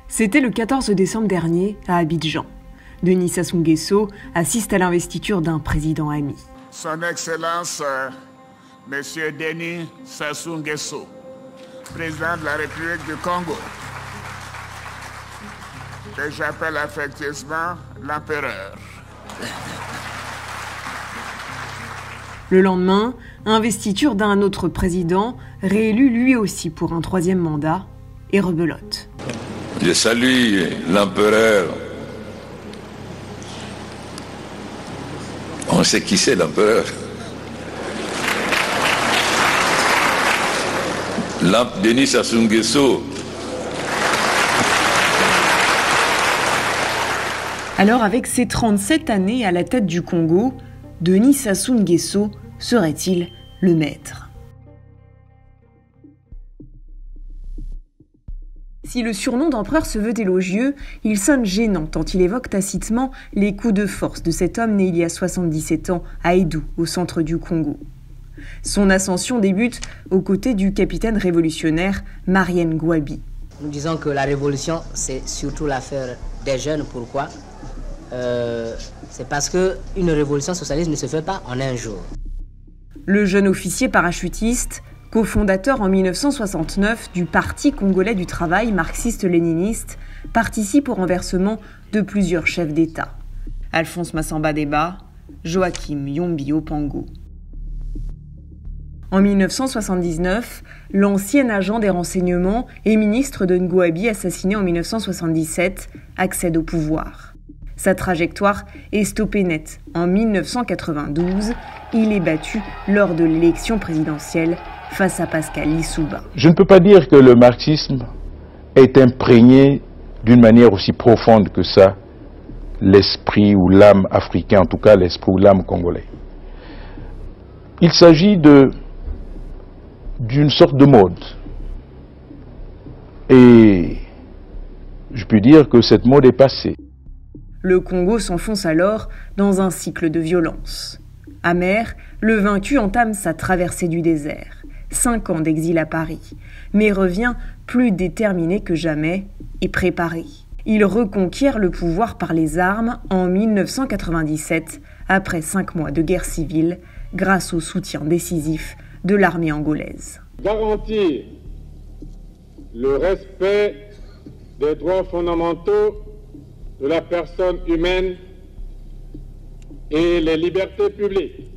C'était le 14 décembre dernier à Abidjan. Denis Sassou Nguesso assiste à l'investiture d'un président ami. Son Excellence, Monsieur Denis Sassou Nguesso, président de la République du Congo, que j'appelle affectueusement l'empereur. Le lendemain, investiture d'un autre président, réélu lui aussi pour un troisième mandat, et rebelote. Je salue l'empereur. On sait qui c'est l'empereur. Denis Sassou Nguesso. Alors, avec ses 37 années à la tête du Congo, Denis Sassou Nguesso serait-il le maître ? Si le surnom d'empereur se veut élogieux, il sonne gênant tant il évoque tacitement les coups de force de cet homme né il y a 77 ans à Edou, au centre du Congo. Son ascension débute aux côtés du capitaine révolutionnaire Marien Ngouabi. Nous disons que la révolution, c'est surtout l'affaire des jeunes. Pourquoi ? C'est parce qu'une révolution socialiste ne se fait pas en un jour. Le jeune officier parachutiste, cofondateur en 1969 du Parti congolais du travail marxiste-léniniste, participe au renversement de plusieurs chefs d'État. Alphonse Massamba Deba, Joachim Yombi Opango. En 1979, l'ancien agent des renseignements et ministre de Ngouabi, assassiné en 1977, accède au pouvoir. Sa trajectoire est stoppée net. En 1992, il est battu lors de l'élection présidentielle face à Pascal Lissouba. Je ne peux pas dire que le marxisme est imprégné d'une manière aussi profonde que ça l'esprit ou l'âme africain, en tout cas l'esprit ou l'âme congolais. Il s'agit d'une sorte de mode. Et je peux dire que cette mode est passée. Le Congo s'enfonce alors dans un cycle de violence. Amer, le vaincu entame sa traversée du désert. 5 ans d'exil à Paris, mais revient plus déterminé que jamais et préparé. Il reconquiert le pouvoir par les armes en 1997, après 5 mois de guerre civile, grâce au soutien décisif de l'armée angolaise. Garantir le respect des droits fondamentaux de la personne humaine et les libertés publiques.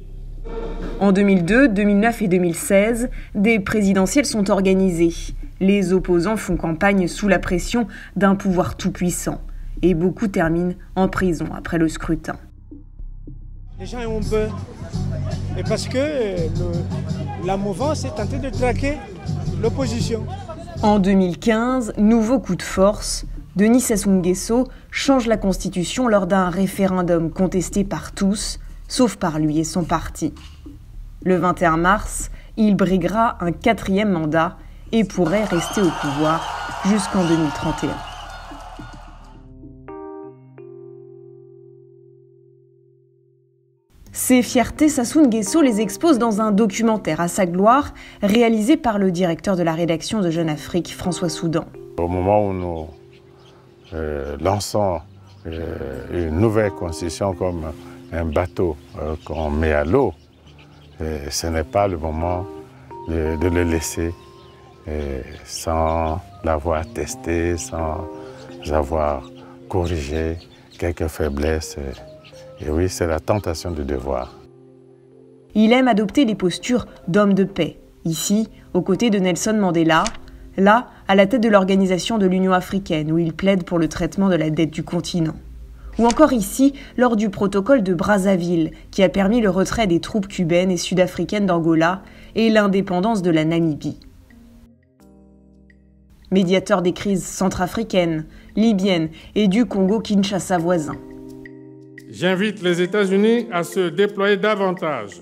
En 2002, 2009 et 2016, des présidentielles sont organisées. Les opposants font campagne sous la pression d'un pouvoir tout-puissant. Et beaucoup terminent en prison après le scrutin. Les gens ont peur. Et parce que la mouvance est tentée de traquer l'opposition. En 2015, nouveau coup de force. Denis Sassou Nguesso change la Constitution lors d'un référendum contesté par tous, sauf par lui et son parti. Le 21 mars, il briguera un 4e mandat et pourrait rester au pouvoir jusqu'en 2031. Ses fiertés, Sassou Nguesso les expose dans un documentaire à sa gloire, réalisé par le directeur de la rédaction de Jeune Afrique, François Soudan. Au moment où nous lançons une nouvelle constitution comme un bateau qu'on met à l'eau, ce n'est pas le moment de le laisser sans l'avoir testé, sans avoir corrigé quelques faiblesses. Et oui, c'est la tentation du devoir. Il aime adopter les postures d'homme de paix. Ici, aux côtés de Nelson Mandela, là, à la tête de l'Organisation de l'Union africaine, où il plaide pour le traitement de la dette du continent. Ou encore ici, lors du protocole de Brazzaville, qui a permis le retrait des troupes cubaines et sud-africaines d'Angola et l'indépendance de la Namibie. Médiateur des crises centrafricaines, libyennes et du Congo-Kinshasa voisin. J'invite les États-Unis à se déployer davantage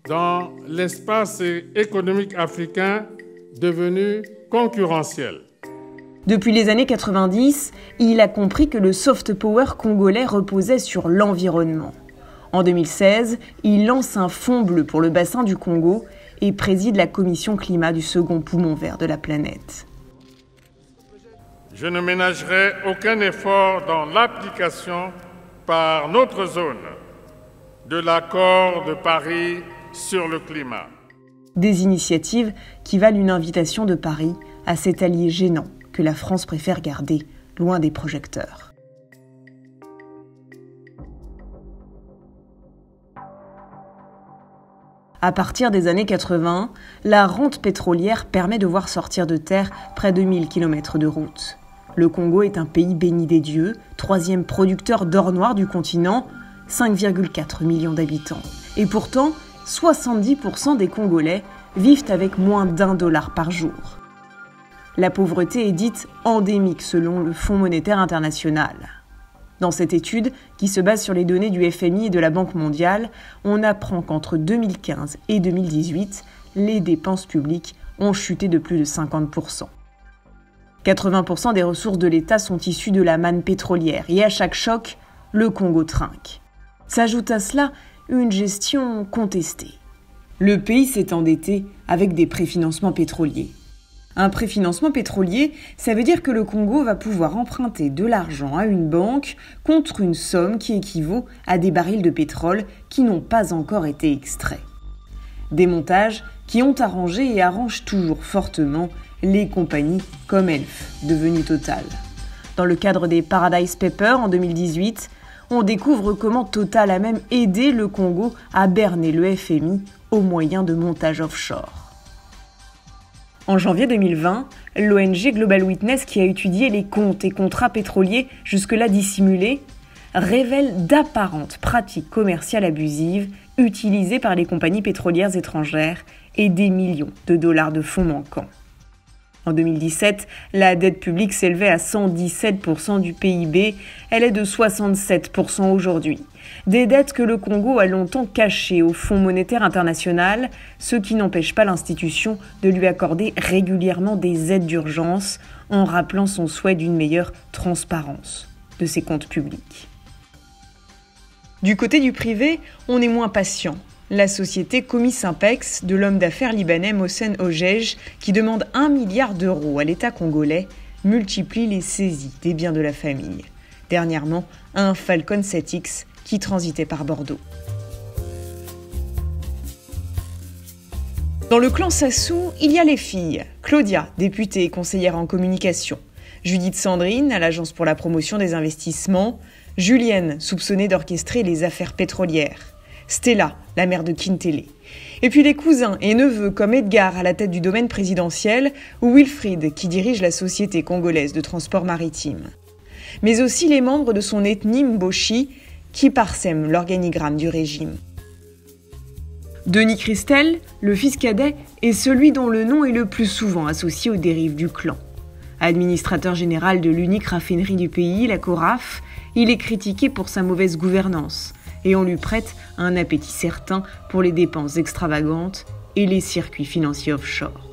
dans l'espace économique africain devenu concurrentiel. Depuis les années 90, il a compris que le soft power congolais reposait sur l'environnement. En 2016, il lance un fonds bleu pour le bassin du Congo et préside la commission climat du second poumon vert de la planète. je ne ménagerai aucun effort dans l'application par notre zone de l'accord de Paris sur le climat. Des initiatives qui valent une invitation de Paris à cet allié gênant que la France préfère garder loin des projecteurs. À partir des années 80, la rente pétrolière permet de voir sortir de terre près de 1000 km de route. Le Congo est un pays béni des dieux, 3e producteur d'or noir du continent, 5,4 millions d'habitants. Et pourtant, 70% des Congolais vivent avec moins d'$1 par jour. La pauvreté est dite endémique selon le Fonds monétaire international. Dans cette étude, qui se base sur les données du FMI et de la Banque mondiale, on apprend qu'entre 2015 et 2018, les dépenses publiques ont chuté de plus de 50%. 80% des ressources de l'État sont issues de la manne pétrolière et à chaque choc, le Congo trinque. S'ajoute à cela une gestion contestée. Le pays s'est endetté avec des préfinancements pétroliers. Un préfinancement pétrolier, ça veut dire que le Congo va pouvoir emprunter de l'argent à une banque contre une somme qui équivaut à des barils de pétrole qui n'ont pas encore été extraits. Des montages qui ont arrangé et arrangent toujours fortement les compagnies comme Elf, devenues Total. Dans le cadre des Paradise Papers en 2018, on découvre comment Total a même aidé le Congo à berner le FMI au moyen de montages offshore. En janvier 2020, l'ONG Global Witness, qui a étudié les comptes et contrats pétroliers jusque-là dissimulés, révèle d'apparentes pratiques commerciales abusives utilisées par les compagnies pétrolières étrangères et des millions de dollars de fonds manquants. En 2017, la dette publique s'élevait à 117% du PIB, elle est de 67% aujourd'hui. Des dettes que le Congo a longtemps cachées au Fonds monétaire international, ce qui n'empêche pas l'institution de lui accorder régulièrement des aides d'urgence en rappelant son souhait d'une meilleure transparence de ses comptes publics. Du côté du privé, on est moins patient. La société Comis Impex de l'homme d'affaires libanais Mohsen Ojej, qui demande 1 milliard d'euros à l'État congolais, multiplie les saisies des biens de la famille. Dernièrement, un Falcon 7X qui transitait par Bordeaux. Dans le clan Sassou, il y a les filles. Claudia, députée et conseillère en communication. Judith Sandrine, à l'Agence pour la promotion des investissements. Julienne, soupçonnée d'orchestrer les affaires pétrolières. Stella, la mère de Kintele. Et puis les cousins et neveux comme Edgar à la tête du domaine présidentiel ou Wilfried qui dirige la société congolaise de transport maritime. Mais aussi les membres de son ethnie Mboshi qui parsèment l'organigramme du régime. Denis Christel, le fils cadet, est celui dont le nom est le plus souvent associé aux dérives du clan. Administrateur général de l'unique raffinerie du pays, la Coraf, il est critiqué pour sa mauvaise gouvernance et on lui prête un appétit certain pour les dépenses extravagantes et les circuits financiers offshore.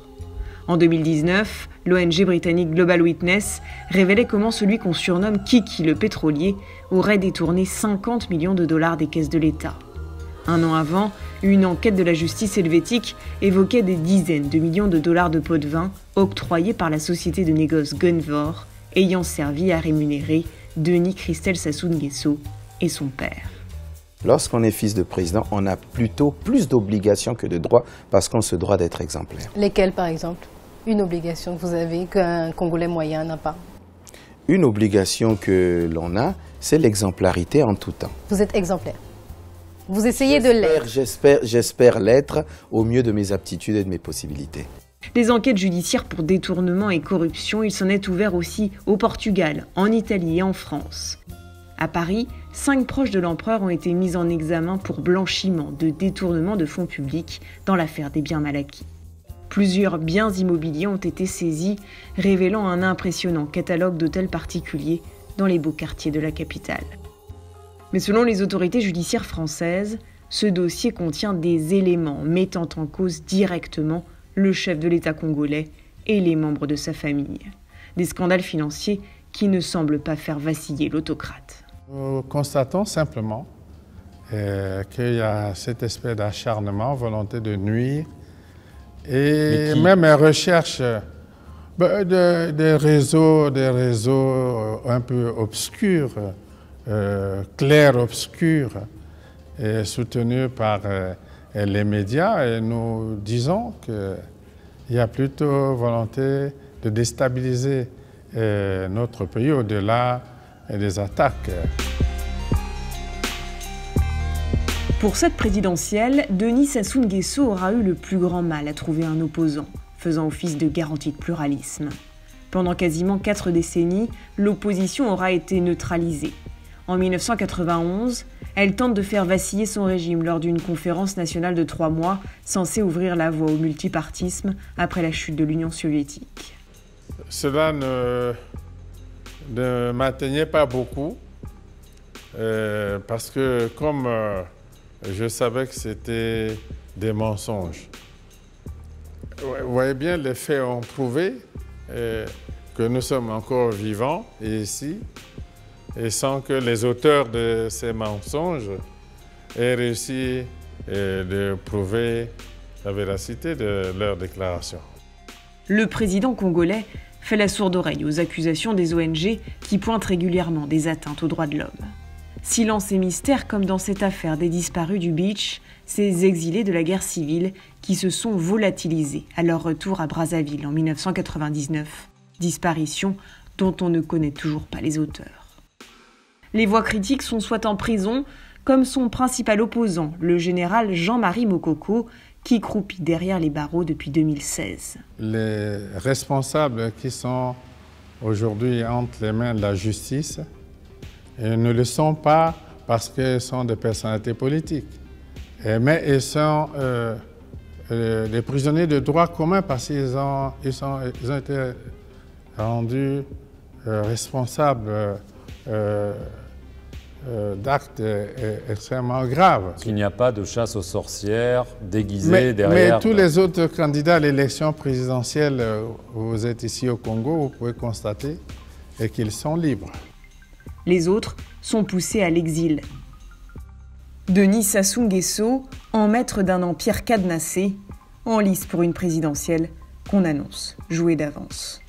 En 2019, l'ONG britannique Global Witness révélait comment celui qu'on surnomme Kiki le pétrolier aurait détourné 50 millions de dollars des caisses de l'État. Un an avant, une enquête de la justice helvétique évoquait des dizaines de millions de dollars de pots de vin octroyés par la société de négoce Gunvor, ayant servi à rémunérer Denis Christel Sassou Nguesso et son père. Lorsqu'on est fils de président, on a plutôt plus d'obligations que de droits parce qu'on se doit d'être exemplaire. Lesquelles, par exemple? Une obligation que vous avez qu'un Congolais moyen n'a pas? Une obligation que l'on a, c'est l'exemplarité en tout temps. Vous êtes exemplaire. Vous essayez de l'être. J'espère l'être au mieux de mes aptitudes et de mes possibilités. Les enquêtes judiciaires pour détournement et corruption, il s'en est ouvert aussi au Portugal, en Italie et en France. À Paris, 5 proches de l'empereur ont été mis en examen pour blanchiment de détournement de fonds publics dans l'affaire des biens mal acquis. Plusieurs biens immobiliers ont été saisis, révélant un impressionnant catalogue d'hôtels particuliers dans les beaux quartiers de la capitale. Mais selon les autorités judiciaires françaises, ce dossier contient des éléments mettant en cause directement le chef de l'État congolais et les membres de sa famille. Des scandales financiers qui ne semblent pas faire vaciller l'autocrate. Nous constatons simplement qu'il y a cette espèce d'acharnement, volonté de nuire, et même une recherche Des réseaux un peu obscurs, clair-obscurs, soutenus par les médias. Et nous disons qu'il y a plutôt volonté de déstabiliser notre pays au-delà des attaques. Pour cette présidentielle, Denis Sassou Nguesso aura eu le plus grand mal à trouver un opposant, faisant office de garantie de pluralisme. Pendant quasiment 4 décennies, l'opposition aura été neutralisée. En 1991, elle tente de faire vaciller son régime lors d'une conférence nationale de 3 mois censée ouvrir la voie au multipartisme après la chute de l'Union soviétique. Cela ne m'atteignait pas beaucoup parce que comme je savais que c'était des mensonges. Vous voyez bien, les faits ont prouvé que nous sommes encore vivants ici, et sans que les auteurs de ces mensonges aient réussi de prouver la véracité de leurs déclarations. Le président congolais fait la sourde oreille aux accusations des ONG qui pointent régulièrement des atteintes aux droits de l'homme. Silence et mystère comme dans cette affaire des disparus du Beach, ces exilés de la guerre civile qui se sont volatilisés à leur retour à Brazzaville en 1999. Disparition dont on ne connaît toujours pas les auteurs. Les voix critiques sont soit en prison, comme son principal opposant, le général Jean-Marie Mokoko, qui croupit derrière les barreaux depuis 2016. Les responsables qui sont aujourd'hui entre les mains de la justice ne le sont pas parce qu'ils sont des personnalités politiques, mais ils sont des prisonniers de droit commun parce qu'ils ont été rendus responsables d'actes extrêmement graves. Il n'y a pas de chasse aux sorcières déguisée derrière... Mais tous les autres candidats à l'élection présidentielle, vous êtes ici au Congo, vous pouvez constater qu'ils sont libres. Les autres sont poussés à l'exil. Denis Sassou Nguesso, en maître d'un empire cadenassé, en lice pour une présidentielle qu'on annonce jouée d'avance.